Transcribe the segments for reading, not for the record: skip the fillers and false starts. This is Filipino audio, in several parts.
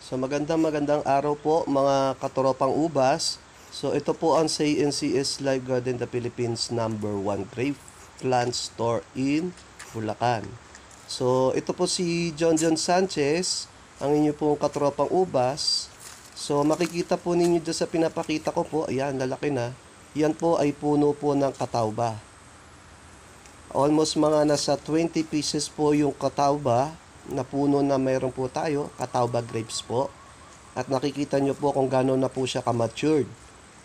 So magandang araw po mga katoropang ubas. So ito po ang CNCS Live Garden the Philippines #1 grape plant store in Bulacan. So ito po si John Sanchez, ang inyo pong katoropang ubas. So makikita po ninyo dyan sa pinapakita ko po, ayan lalaki na. Yan po ay puno po ng katawba. Almost mga nasa 20 pieces po yung katawba na puno na mayroon po tayo, katawba grapes po. At nakikita nyo po kung gano'n na po siya ka-matured,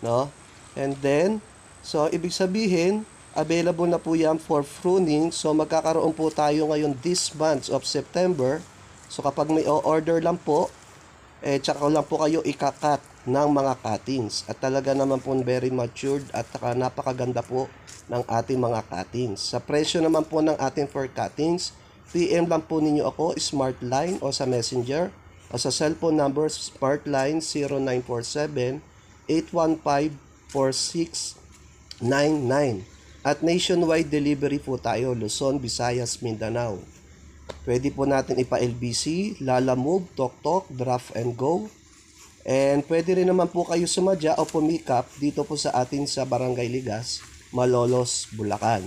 no? And then, so ibig sabihin, available na po yan for pruning. So magkakaroon po tayo ngayon this month of September. So kapag may order lang po, tsaka lang po kayo ikakat ng mga cuttings. At talaga naman po very matured at napakaganda po ng ating mga cuttings. Sa presyo naman po ng ating for cuttings, PM lang po ninyo ako, Smart Line o sa Messenger o sa cellphone number Smart Line 0947-815-4699. At nationwide delivery po tayo, Luzon, Visayas, Mindanao. Pwede po natin ipa-LBC, Lalamove, Tok, Draft and Go. And pwede rin naman po kayo sumadya o pumikap dito po sa atin sa Barangay Ligas, Malolos, Bulacan.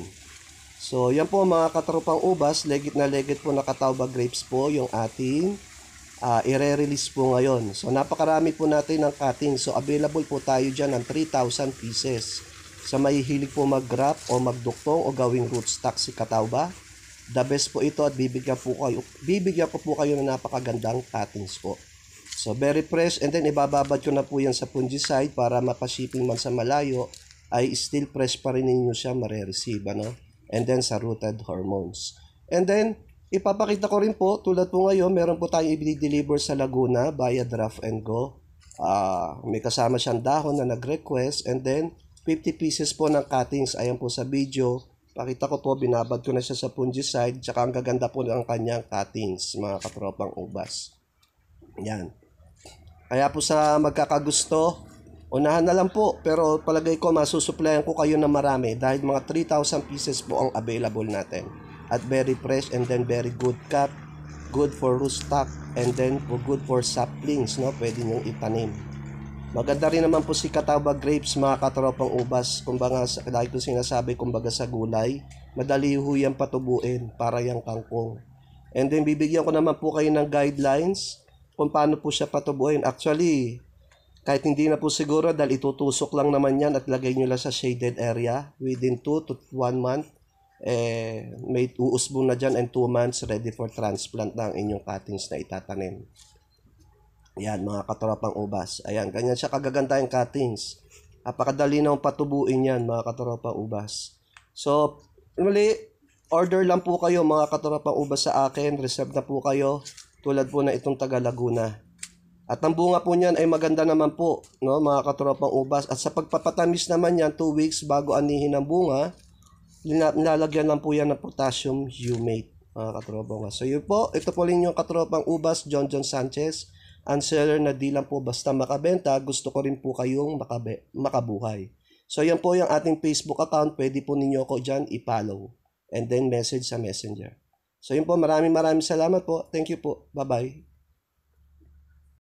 So yan po mga katropang ubas, legit na legit po na katawba grapes po yung ating i-release po ngayon. So napakarami po natin ng cutting. So available po tayo dyan ng 3,000 pieces. Sa mahihilig po mag-grap o magduktong o gawing rootstock si katawba, the best po ito at bibigyan po kayo ng napakagandang cuttings po. So very fresh, and then ibababad ko na po yan sa fungicide para mapashipping man sa malayo ay still fresh pa rin ninyo siya mare-receive, ano? And then sa rooted hormones. And then ipapakita ko rin po, tulad po ngayon, meron po tayong i-deliver sa Laguna via Draft and Go. May kasama siyang dahon na nag-request, and then 50 pieces po ng cuttings. Ayan po sa video. Pakita ko po, binabad ko na siya sa fungicide, tsaka ang gaganda po ng kanyang cuttings, mga katropang ubas. Yan. Kaya po sa magkakagusto, unahan na lang po, pero palagay ko masusuplayan ko kayo na marami dahil mga 3,000 pieces po ang available natin. At very fresh, and then very good cut, good for rootstock, and then good for saplings, no? Pwede nyo itanim. Maganda rin naman po si katawba grapes, mga katropang ubas. Kumbaga, dahil ko sinasabi, kumbaga sa gulay, madali ho yan patubuin para yung kangkong. And then bibigyan ko naman po kayo ng guidelines kung paano po siya patubuin. Actually, kahit hindi na po siguro dahil itutusok lang naman yan at lagay nyo lang sa shaded area within 2 to 1 month. May uusbong na dyan and 2 months ready for transplant na ang inyong cuttings na itatanim. Yan mga katropang ubas. Ayan, ganyan siya kagaganda yung cuttings. Napakadali na patubuin yan mga katropang ubas. So, muli, order lang po kayo mga katropang ubas sa akin. Reserve na po kayo. Tulad po na itong taga Laguna. At ang bunga po niyan ay maganda naman po, no, mga katropang ubas. At sa pagpapatamis naman yan, 2 weeks bago anihin ang bunga, nilalagyan lang po yan ng potassium humate, mga katropang ubas. So yun po, ito po rin yung katropang ubas, John Sanchez, ang seller na di lang po basta makabenta, gusto ko rin po kayong makabuhay. So yan po yung ating Facebook account, pwede po ninyo ako dyan i-follow. And then message sa Messenger. So yun po, maraming salamat po. Thank you po. Bye-bye.